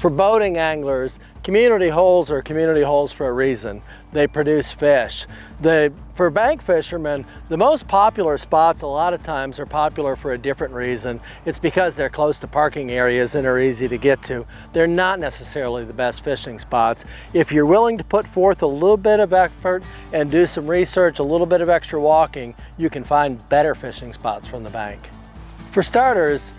For boating anglers, community holes are community holes for a reason. They produce fish. For bank fishermen, the most popular spots a lot of times are popular for a different reason. It's because they're close to parking areas and are easy to get to. They're not necessarily the best fishing spots. If you're willing to put forth a little bit of effort and do some research, a little bit of extra walking, you can find better fishing spots from the bank. For starters,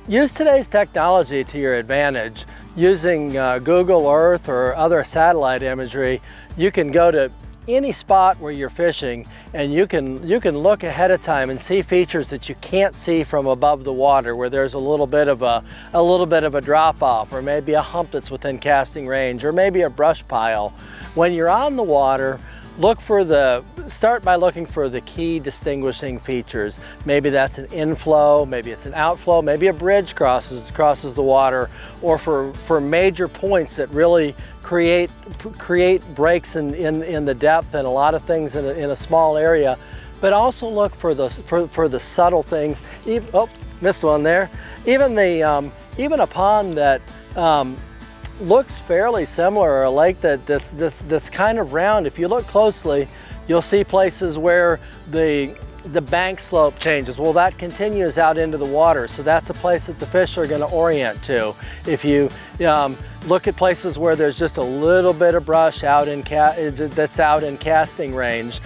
use today's technology to your advantage. Using Google Earth or other satellite imagery, you can go to any spot where you're fishing and you can look ahead of time and see features that you can't see from above the water, where there's a little bit of a drop off, or maybe a hump that's within casting range, or maybe a brush pile. When you're on the water, start by looking for the key distinguishing features. Maybe that's an inflow, maybe it's an outflow, maybe a bridge crosses the water, or for major points that really create breaks in the depth and a lot of things in a small area. But also look for the subtle things. Oh, missed one there. Even a pond that looks fairly similar, or a lake that's kind of round. If you look closely, you'll see places where the bank slope changes. Well, that continues out into the water, so that's a place that the fish are going to orient to. If you look at places where there's just a little bit of brush that's out in casting range,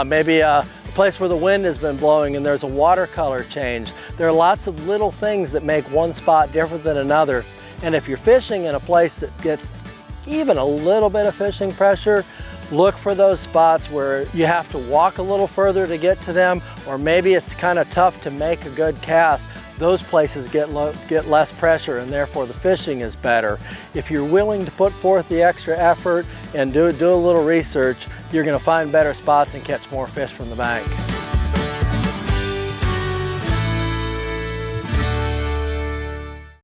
maybe a place where the wind has been blowing and there's a watercolor change. There are lots of little things that make one spot different than another. And if you're fishing in a place that gets even a little bit of fishing pressure, look for those spots where you have to walk a little further to get to them, or maybe it's kind of tough to make a good cast. Those places get less pressure, and therefore the fishing is better. If you're willing to put forth the extra effort and do a little research, you're going to find better spots and catch more fish from the bank.